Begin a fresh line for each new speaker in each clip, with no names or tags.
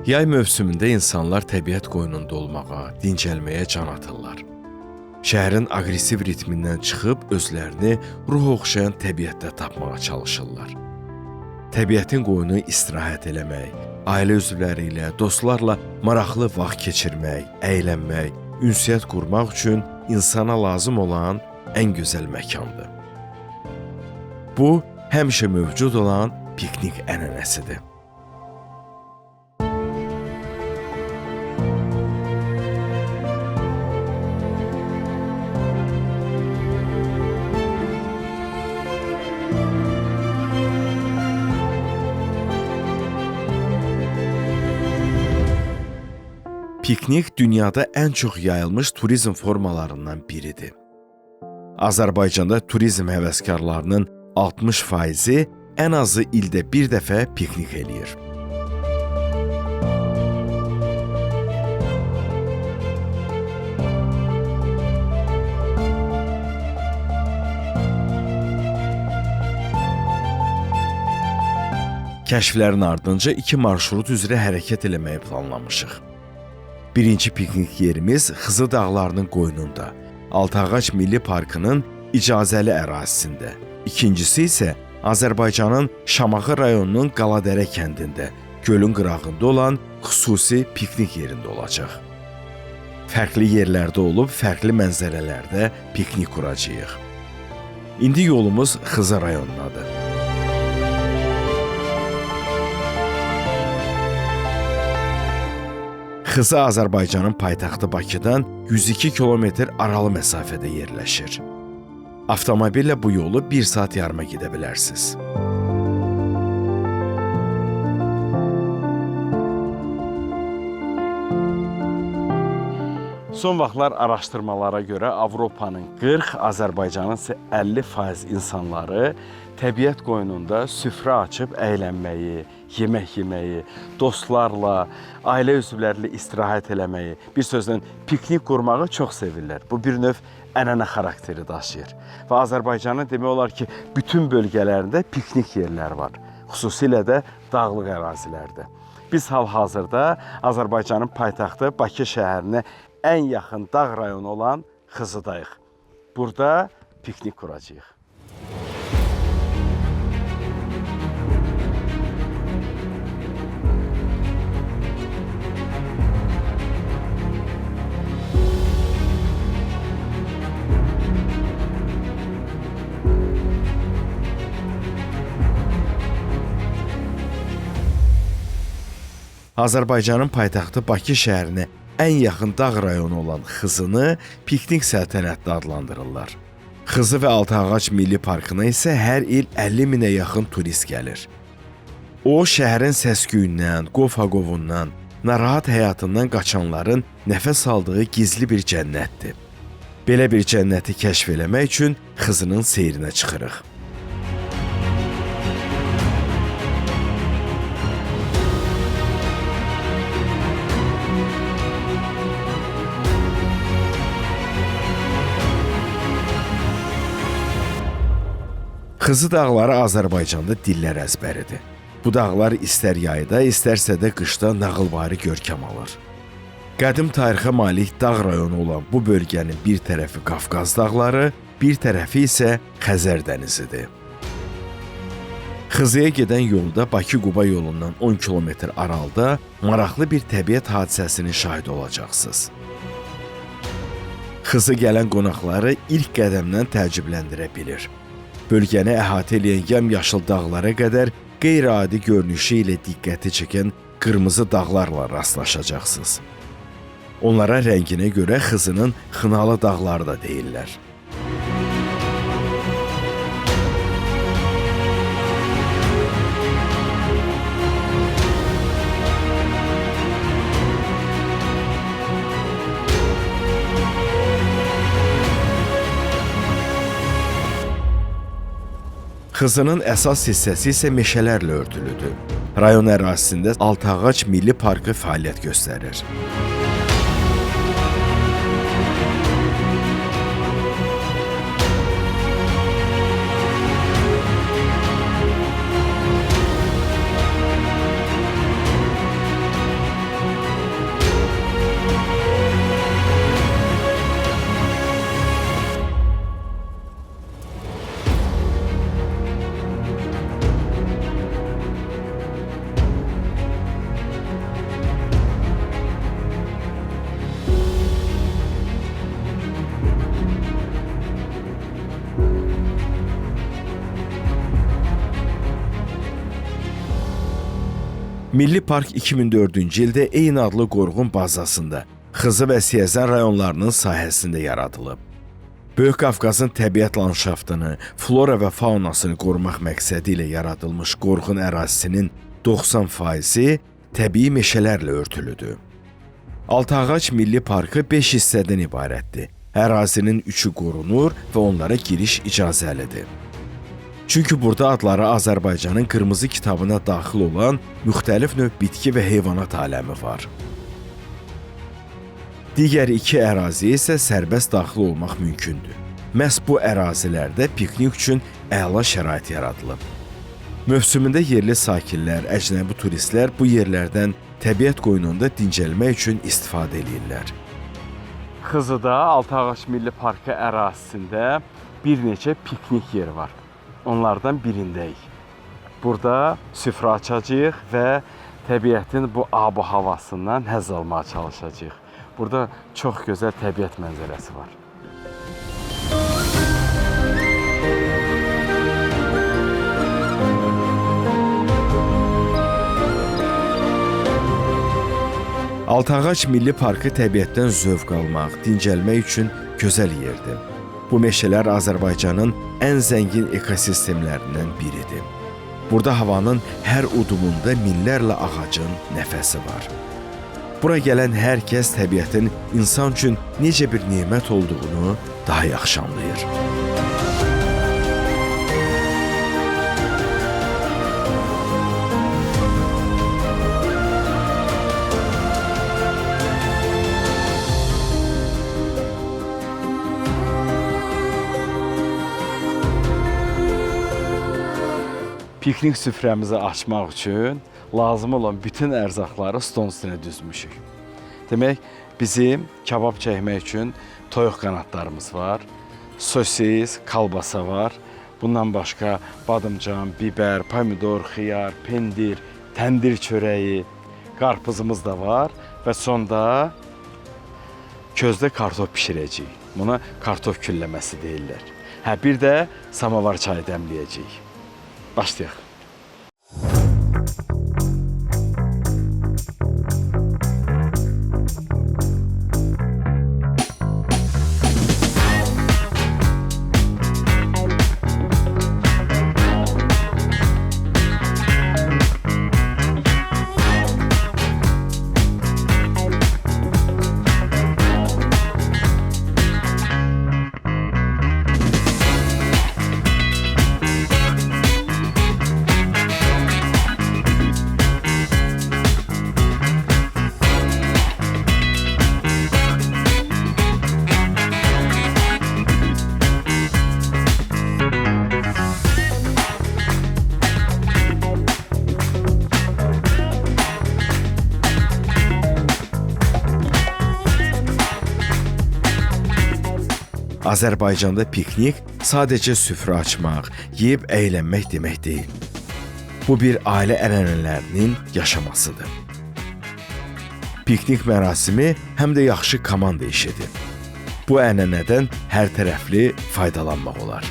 Yay mövsümündə insanlar təbiət qoynunda olmağa, dincəlməyə can atırlar. Şəhərin aqressiv ritmindən çıxıb özlərini ruh oxşayan təbiətdə tapmağa çalışırlar. Təbiətin qoyunu istirahət eləmək, ailə üzvləri ilə, dostlarla maraqlı vaxt keçirmək, əylənmək, ünsiyyət qurmaq üçün insana lazım olan ən gözəl məkandır. Bu, həmişə mövcud olan piknik ənənəsidir. Piknik dünyada ən çox yayılmış turizm formalarından biridir. Azərbaycanda turizm həvəskarlarının 60%-i ən azı ildə bir dəfə piknik eləyir. Kəşflərin ardınca 2 marşrut üzrə hərəkət eləməyi planlamışıq. Birinci piknik yerimiz Xızı dağlarının qoynunda, Altağac Milli Parkının icazəli ərazisində. İkincisi isə Azərbaycanın Şamaxı rayonunun Qaladərə kəndində, gölün qırağında olan xüsusi piknik yerində olacaq. Fərqli yerlərdə olub, fərqli mənzərələrdə piknik quracağıq. İndi yolumuz Xızı rayonunadır. Xızı Azərbaycanın paytaxtı Bakıdan 102 kilometr aralı məsafədə yerləşir. Avtomobillə bu yolu 1 saat yarıma gedə bilərsiniz. Son vaxtlar araşdırmalara görə Avropanın 40, Azərbaycanın isə 50% insanları təbiət qoynunda süfrə açıb əylənməyi, yemək yeməyi, dostlarla, ailə üzvlərlə istirahət eləməyi, bir sözlə piknik qurmağı çox sevirlər. Bu bir növ ənənə xarakteri daşıyır. Və Azərbaycanın demək olar ki, bütün bölgələrində piknik yerləri var. Xüsusilə də dağlıq ərazilərdə. Biz hal-hazırda Azərbaycanın paytaxtı Bakı şəhərinə ən yaxın dağ rayonu olan Xızıdayıq. Burada piknik quracağıq. Azərbaycanın paytaxtı Bakı şəhərinə ən yaxın dağ rayonu olan Xızını piknik səltənətli adlandırırlar. Xızı və Altağac Milli Parkına isə hər il 50 minə yaxın turist gəlir. O, şəhərin səs-küyündən, qof-qovundan, narahat həyatından qaçanların nəfəs aldığı gizli bir cənnətdir. Belə bir cənnəti kəşf eləmək üçün Xızının seyrinə çıxırıq. Xızı dağları Azərbaycanda dillər əzbəridir. Bu dağlar istər yayda, istərsə də qışda nağılvari görkəm alır. Qədim tarixə malik dağ rayonu olan bu bölgənin bir tərəfi Qafqaz dağları, bir tərəfi isə Xəzər dənizidir. Xızıya gedən yolda Bakı-Quba yolundan 10 kilometr aralıda maraqlı bir təbiət hadisəsinin şahidi olacaqsınız. Xızı gələn qonaqları ilk qədəmdən təəccübləndirə bilir. Bölgəni əhatə eləyən yamyaşıl dağlara qədər qeyri-adi görünüşü ilə diqqəti çəkən qırmızı dağlarla rastlaşacaqsınız. Onlara rənginə görə Xızının Xınalı dağları da deyirlər. Xızının əsas hissəsi isə meşələrlə örtülüdür. Rayon ərazisində Altağac Milli Parkı fəaliyyət göstərir.
Milli Park 2004-cü ildə eyni adlı qorğun bazasında Xızı və Siyəzən rayonlarının sahəsində yaradılıb. Böyük Qafqazın təbiət landşaftını, flora və faunasını qorumaq məqsədi ilə yaradılmış qorğun ərazisinin 90% təbii meşələrlə örtülüdür. Altıağac Milli Parkı 5 hissədən ibarətdir. Ərazinin 3-ü qorunur və onlara giriş icazəlidir. Çünki burada adları Azərbaycanın Qırmızı kitabına daxil olan müxtəlif növ bitki və heyvanat aləmi var. Digər 2 əraziyə isə sərbəst daxil olmaq mümkündür. Məhz bu ərazilərdə piknik üçün əla şərait yaradılıb. Mövsümündə yerli sakinlər, əcnəbi turistlər bu yerlərdən təbiət qoynunda dincəlmək üçün istifadə edirlər.
Xızıda Altıağac Milli Parkı ərazisində bir neçə piknik yeri var. Onlardan birindəyik. Burada süfrə açacağıq və təbiətin bu ab-ı havasından həzz almağa çalışacağıq. Burada çox gözəl təbiət mənzərəsi var.
Altıağac Milli Parkı təbiətdən zövq almaq, dincəlmək üçün gözəl yerdir. Bu meşələr Azərbaycanın ən zəngin ekosistemlərindən biridir. Burada havanın hər udumunda minlərlə ağacın nəfəsi var. Bura gələn hər kəs təbiətin insan üçün necə bir nemət olduğunu daha yaxşı anlayır.
Piknik süfrəmizi açmaq üçün lazım olan bütün ərzaqları stolun üstünə düzmüşük. Demək, bizim kabab çəkmək üçün toyuq qanadlarımız var, sosis, kalbasa var. Bundan başqa badımcan, biber, pomidor, xiyar, pendir, təndir çörəyi, qarpızımız da var və sonda közdə kartof bişirəcəyik. Buna kartof külləməsi deyirlər. Bir də samavar çayı dəmləyəcəyik. Başlayaq.
Azərbaycanda piknik sadəcə süfrə açmaq, yeyib əylənmək demək deyil. Bu bir ailə ənənələrinin yaşamasıdır. Piknik mərasimi həm də yaxşı komanda işidir. Bu ənənədən hər tərəfli faydalanmaq olar.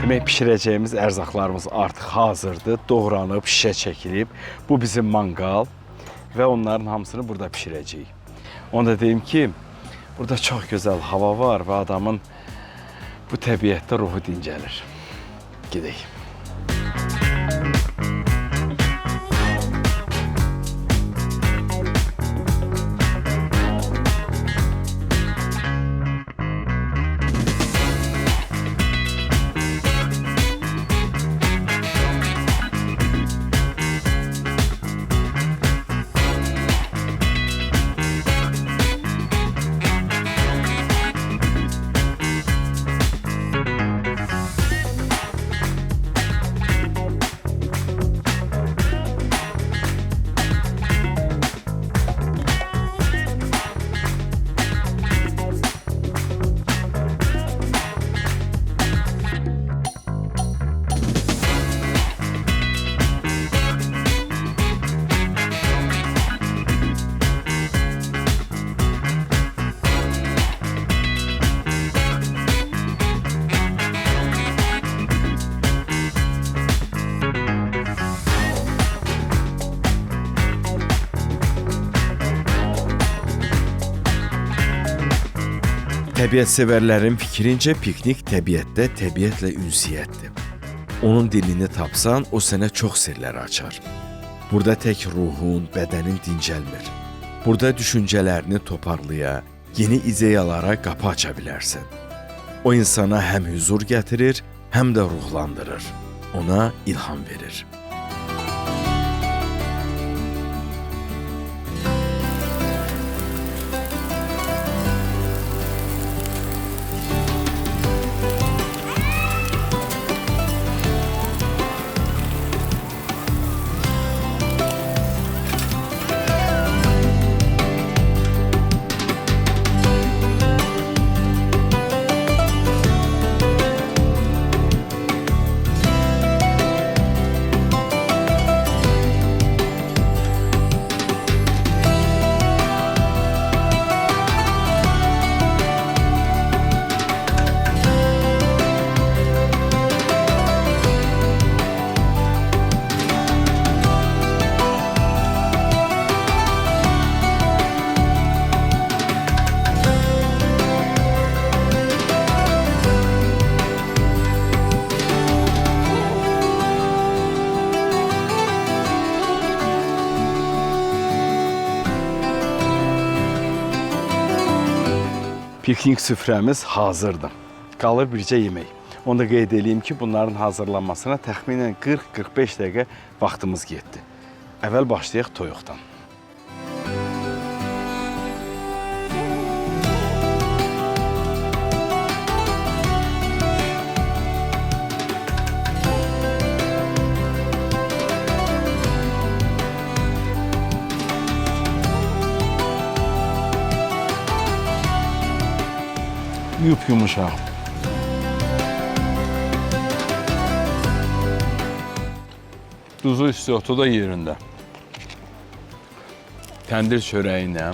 Demək, pişirəcəyimiz ərzaqlarımız artıq hazırdır, doğranıb, şişə çəkilib. Bu bizim manqal və onların hamısını burada pişirəcəyik. Onu da deyim ki, burada çox gözəl hava var və adamın bu təbiətdə ruhu dincəlir. Gedək.
Təbiət sevərlərin fikrincə piknik təbiətdə təbiətlə ünsiyyətdir. Onun dilini tapsan, o sənə çox sirlər açar. Burada tək ruhun, bədənin dincəlmir. Burada düşüncələrini toparlaya, yeni ideyalara qapı aça bilərsən. O insana həm huzur gətirir, həm də ruhlandırır. Ona ilham verir.
Piknik süfrəmiz hazırdır. Qalır bircə yemək. Onu da qeyd edeyim ki, bunların hazırlanmasına təxminən 40-45 dəqiqə vaxtımız getdi. Əvvəl başlayaq toyuqdan. Yumuşaq. Duzu istiyotu da yerində. Təndir çörəyinə,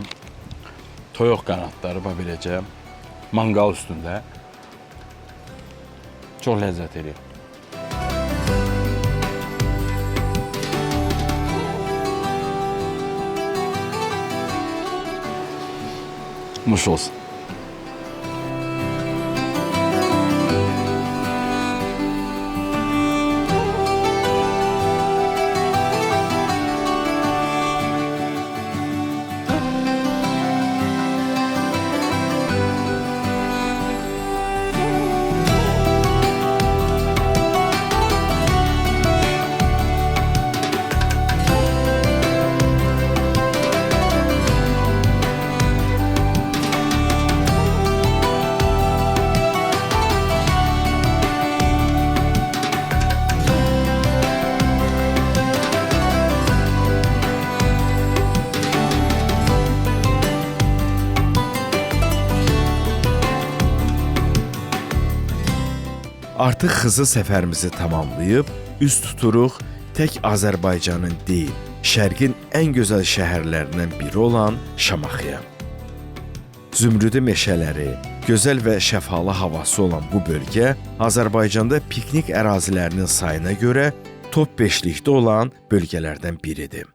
toyuq qanadları beləcə manqal üstündə çox ləzzət edir. Nuş olsun.
Artıq Xızı səfərimizi tamamlayıb, üz tuturuq tək Azərbaycanın deyil, Şərqin ən gözəl şəhərlərindən biri olan Şamaxıya. Zümrüdü meşələri, gözəl və şəfalı havası olan bu bölgə Azərbaycanda piknik ərazilərinin sayına görə top 5-likdə olan bölgələrdən biridir.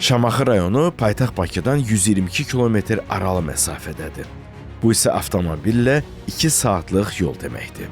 Şamaxı rayonu paytaxt Bakıdan 122 kilometr aralı məsafədədir. Bu isə avtomobillə 2 saatlıq yol deməkdir.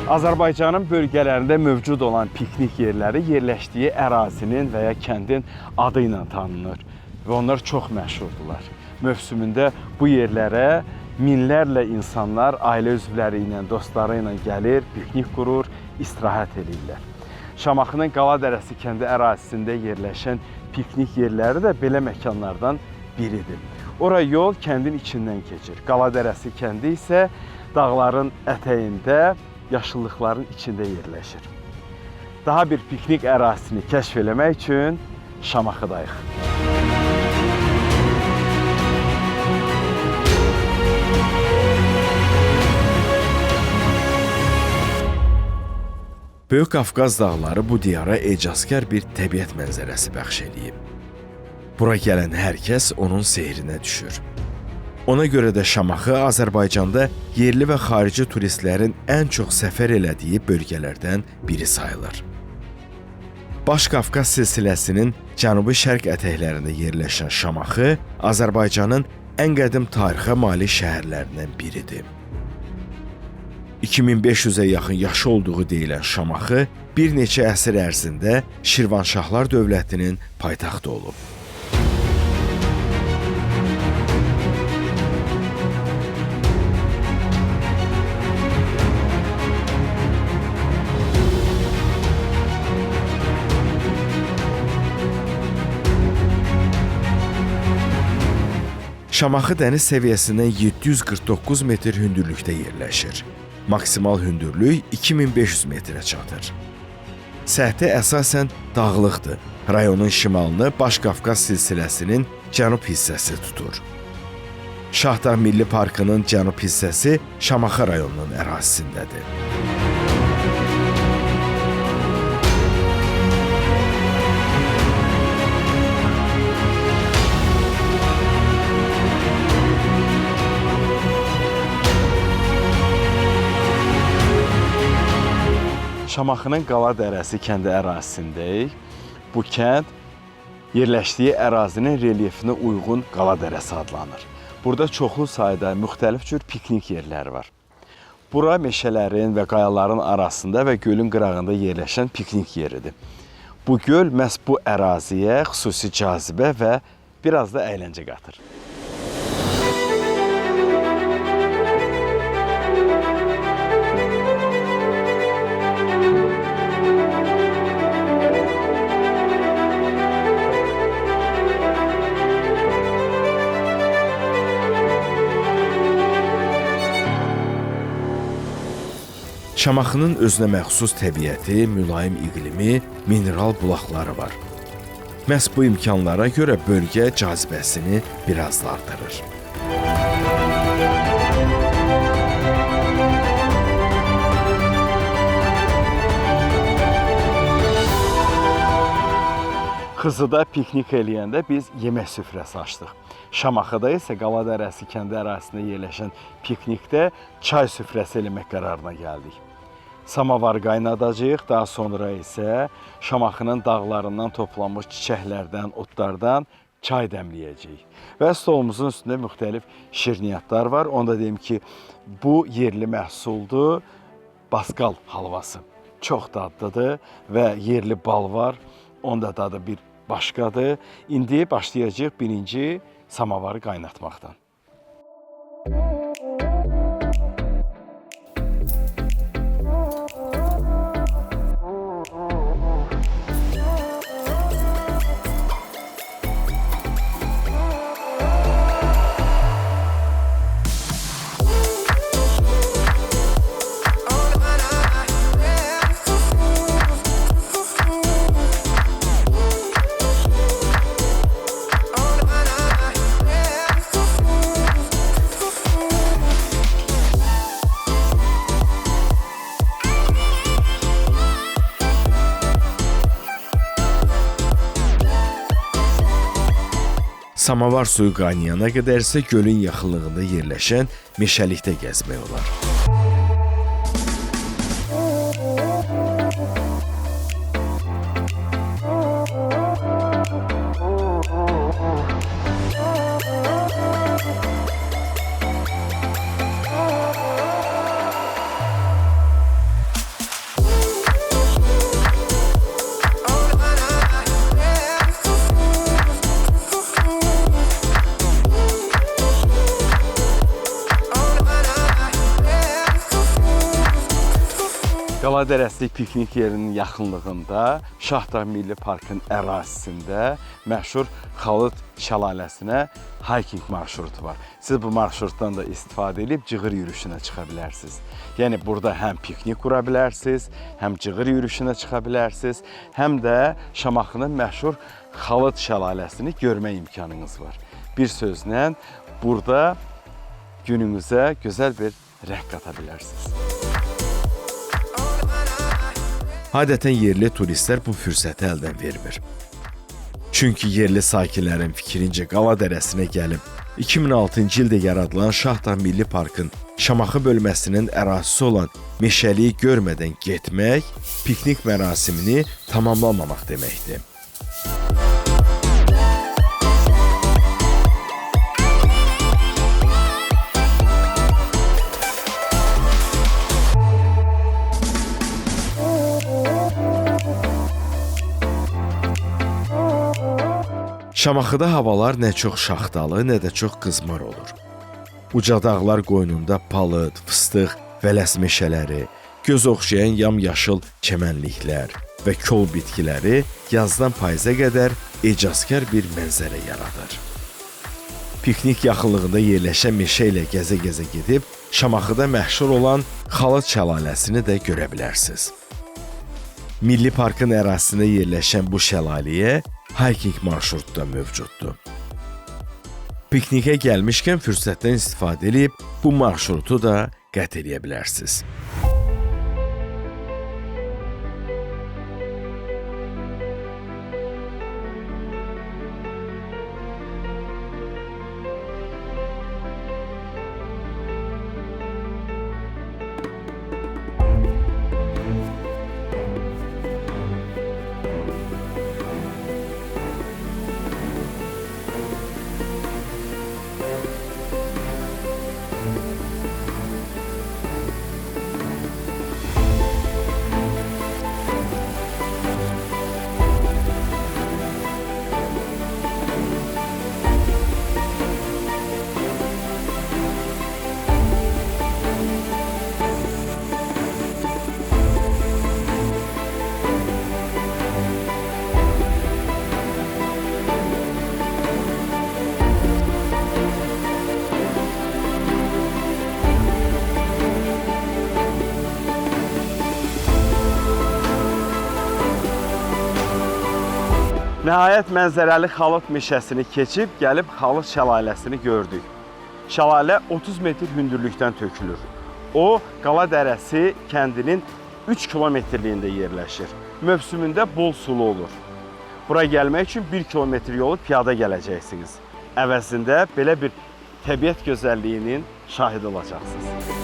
Azərbaycanın bölgələrində mövcud olan piknik yerləri yerləşdiyi ərazinin və ya kəndin adı ilə tanınır və onlar çox məşhurdurlar. Mövsümündə bu yerlərə minlərlə insanlar ailə üzvləri ilə, dostları ilə gəlir, piknik qurur, istirahət edirlər. Şamaxının Qala Dərəsi kəndi ərazisində yerləşən piknik yerləri də belə məkanlardan biridir. Ora yol kəndin içindən keçir. Qala Dərəsi kəndi isə dağların ətəyində, yaşıllıqların içində yerləşir. Daha bir piknik ərazisini kəşf eləmək üçün Şamaxıdayıq.
Böyük Qafqaz dağları bu diyara ecazkar bir təbiət mənzərəsi bəxş edib. Bura gələn hər kəs onun sehrinə düşür. Ona görə də Şamaxı Azərbaycanda yerli və xarici turistlərin ən çox səfər elədiyi bölgələrdən biri sayılır. Baş Qafqaz silsiləsinin cənubi-şərq ətəklərində yerləşən Şamaxı Azərbaycanın ən qədim tarixə malik şəhərlərindən biridir. 2500-ə yaxın yaşı olduğu deyilən Şamaxı bir neçə əsr ərzində Şirvanşahlar dövlətinin paytaxtı olub. Şamaxı dəniz səviyyəsindən 749 metr hündürlükdə yerləşir. Maksimal hündürlük 2500 metrə çatır. Səthi əsasən dağlıqdır. Rayonun şimalını Baş Qafqaz silsiləsinin cənub hissəsi tutur. Şahdağ Milli Parkının cənub hissəsi Şamaxı rayonunun ərazisindədir.
Şamaxının Qala Dərəsi kəndi ərazisindəyik. Bu kənd yerləşdiyi ərazinin relyefinə uyğun Qala Dərəsi adlanır. Burada çoxlu sayda müxtəlif cür piknik yerləri var. Bura meşələrin və qayaların arasında və gölün qırağında yerləşən piknik yeridir. Bu göl məhz bu əraziyə xüsusi cazibə və biraz da əyləncə qatır.
Şamaxının özünə məxsus təbiəti, mülayim iqlimi, mineral bulaqları var. Məhz bu imkanlara görə bölgə cazibəsini biraz da artırır.
Xızıda piknik eləyəndə biz yemək süfrəsi açdıq. Şamaxıda isə Qala Dərəsi kəndi ərazisində yerləşən piknikdə çay süfrəsi eləmək qərarına gəldik. Samavar qaynadacağıq, daha sonra isə Şamaxının dağlarından toplanmış çiçəklərdən, otlardan çay dəmləyəcəyik. Və stolumuzun üstündə müxtəlif şirniyyatlar var. Onda deyim ki, bu yerli məhsuldur, Baskal halvası. Çox dadlıdır və yerli bal var. Onda dadı bir başqadır. İndi başlayacağıq birinci samavarı qaynatmaqdan.
Samavar suyu qaynayana qədər isə gölün yaxınlığında yerləşən meşəlikdə gəzmək olar.
Qala Dərəsi piknik yerinin yaxınlığında Şahdağ Milli Parkın ərazisində məşhur Xalıq şəlaləsinə hiking marşrutu var. Siz bu marşrutdan da istifadə edib cığır yürüyüşünə çıxa bilərsiniz. Yəni burada həm piknik qura bilərsiniz, həm cığır yürüyüşünə çıxa bilərsiniz, həm də Şamaxının məşhur Xalıq şəlaləsini görmə imkanınız var. Bir sözlə burada gününüzə gözəl bir rəng qata bilərsiniz.
Adətən yerli turistlər bu fürsəti əldən vermir. Çünki yerli sakinlərin fikrincə Qala Dərəsinə gəlib 2006-cı ildə yaradılan Şahdağ Milli Parkın Şamaxı bölməsinin ərazisi olan meşəliyi görmədən getmək piknik mərasimini tamamlamamaq deməkdir. Şamaxıda havalar nə çox şaxtalı, nə də çox qızmar olur. Uca dağlar qoynunda palıd, fıstıq, vələs meşələri, göz oxşayan yamyaşıl çəmənliklər və kol bitkiləri yazdan payıza qədər ecazkar bir mənzərə yaradır. Piknik yaxınlığında yerləşən meşə ilə gəzə-gəzə gedib, Şamaxıda məşhur olan Xalıq şəlaləsini də görə bilərsiniz. Milli Parkın ərazisində yerləşən bu şəlaləyə hiking marşrutu da mövcuddur. Piknikə gəlmişkən fürsətdən istifadə edib bu marşrutu da qət edə bilərsiniz.
Nəhayət mənzərəli Xalıq meşəsini keçib, gəlib Xalıq şəlaləsini gördük. Şəlalə 30 metr hündürlükdən tökülür. O, Qala Dərəsi kəndinin 3 kilometrliyində yerləşir. Mövsümündə bol sulu olur. Bura gəlmək üçün 1 kilometr yolu piyada gələcəksiniz. Əvəzində belə bir təbiət gözəlliyinin şahidi olacaqsınız.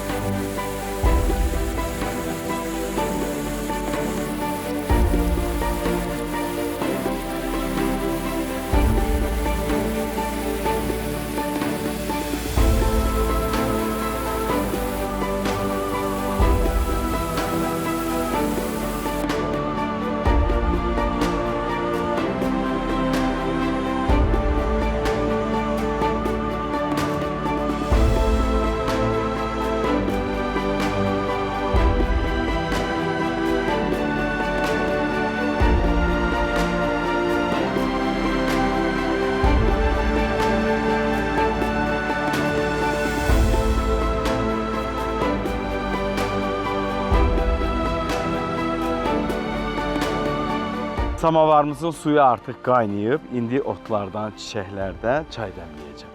Samavarımızın suyu artıq qaynayıb, indi otlardan, çiçəklərdən çay dəmləyəcəm.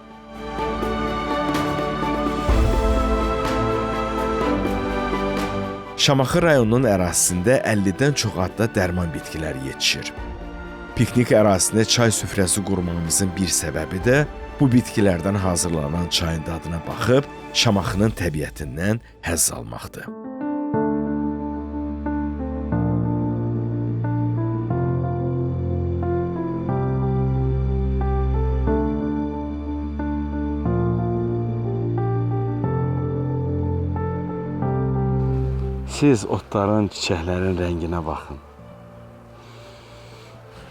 Şamaxı rayonunun ərazisində 50-dən çox adda dərman bitkiləri yetişir. Piknik ərazisində çay süfrəsi qurmağımızın bir səbəbi də bu bitkilərdən hazırlanan çayın dadına baxıb Şamaxının təbiətindən həzz almaqdır.
Siz otların, çiçəklərin rənginə baxın.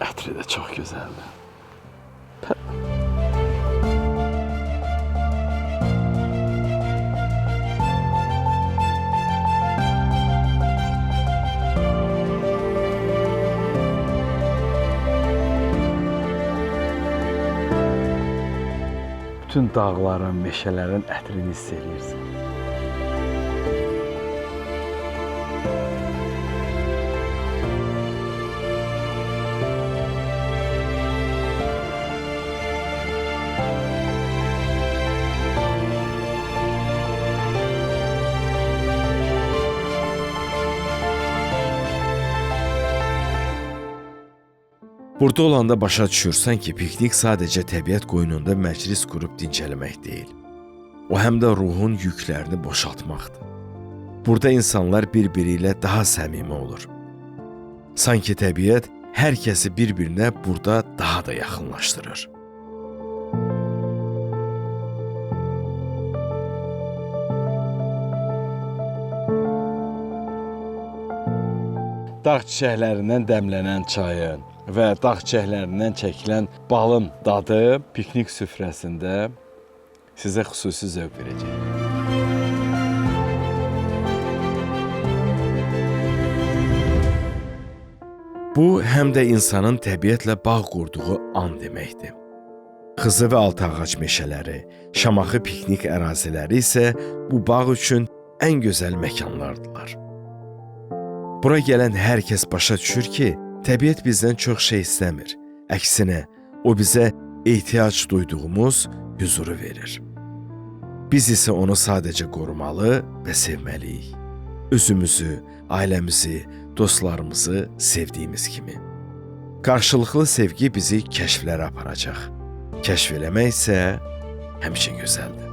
Ətri də çox gözəldir. bütün dağların, meşələrin ətrini hiss eləyirsən.
Burada olanda başa düşürsən ki, piknik sadəcə təbiət qoynunda məclis qurub dincəlmək deyil. O həm də ruhun yüklərini boşaltmaqdır. Burada insanlar bir-biri ilə daha səmimi olur. Sanki təbiət hər kəsi bir-birinə burada daha da yaxınlaşdırır.
Dağ çiçəklərindən dəmlənən çayın və dağ çiçəklərindən çəkilən balın dadı piknik süfrəsində sizə xüsusi zövq verəcək.
Bu, həm də insanın təbiətlə bağ qurduğu an deməkdir. Xızı və altağac meşələri, Şamaxı piknik əraziləri isə bu bağ üçün ən gözəl məkanlardılar. Bura gələn hər kəs başa düşür ki, təbiət bizdən çox şey istəmir. Əksinə, o bizə ehtiyac duyduğumuz huzuru verir. Biz isə onu sadəcə qorumalı və sevməliyik. Özümüzü, ailəmizi, dostlarımızı sevdiyimiz kimi. Qarşılıqlı sevgi bizi kəşflərə aparacaq. Kəşf eləmək isə həmişə gözəldir.